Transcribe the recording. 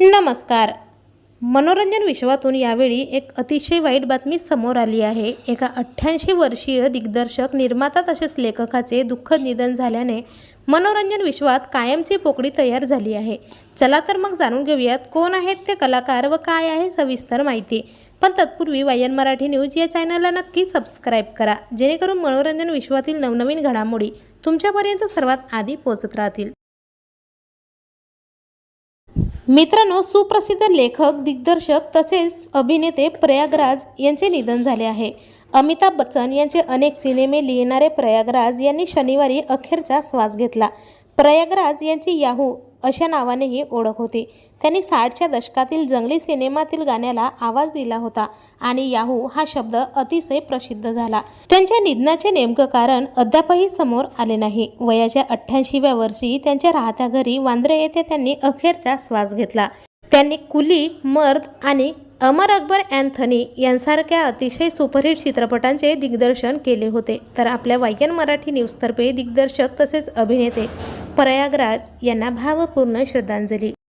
नमस्कार। मनोरंजन विश्वातून यावेळी एक अतिशय वाईट बातमी समोर आली आहे। एका 88 वर्षीय दिग्दर्शक, निर्माता तसेच लेखकाचे दुःखद निधन झाल्याने मनोरंजन विश्वात कायमची पोकळी तयार झाली आहे। चला तर मग जाणून घेऊयात कोण आहेत ते कलाकार व काय आहे सविस्तर माहिती। पण तत्पूर्वी वायन मराठी न्यूज या चॅनलला नक्की सबस्क्राईब करा, जेणेकरून मनोरंजन विश्वातील नवनवीन घडामोडी तुमच्यापर्यंत सर्वात आधी पोहोचत राहतील। मित्रांनो, सुप्रसिद्ध लेखक, दिग्दर्शक तसेच अभिनेते प्रयागराज यांचे निधन झाले आहे। अमिताभ बच्चन यांचे अनेक सिनेमे लिहिणारे प्रयागराज यांनी शनिवारी अखेरचा श्वास घेतला। प्रयागराज यांची याहू अशा नावानेही ओळख होती। त्यांनी 60च्या दशकातील जंगली सिनेमातील गाण्याला आवाज दिला होता आणि याहू हा शब्द अतिशय प्रसिद्ध झाला। त्यांच्या निधनाचे नेमकं कारण अद्यापही समोर आले नाही। वयाच्या 88व्या वर्षी त्यांच्या राहत्या घरी वांद्रे येथे त्यांनी अखेरचा श्वास घेतला। त्यांनी कुली, मर्द आणि अमर अकबर अँथनी यांसारख्या अतिशय सुपरहिट चित्रपटांचे दिग्दर्शन केले होते। तर आपल्या वायन मराठी न्यूजतर्फे दिग्दर्शक तसेच अभिनेते प्रयागराज यांना भावपूर्ण श्रद्धांजली।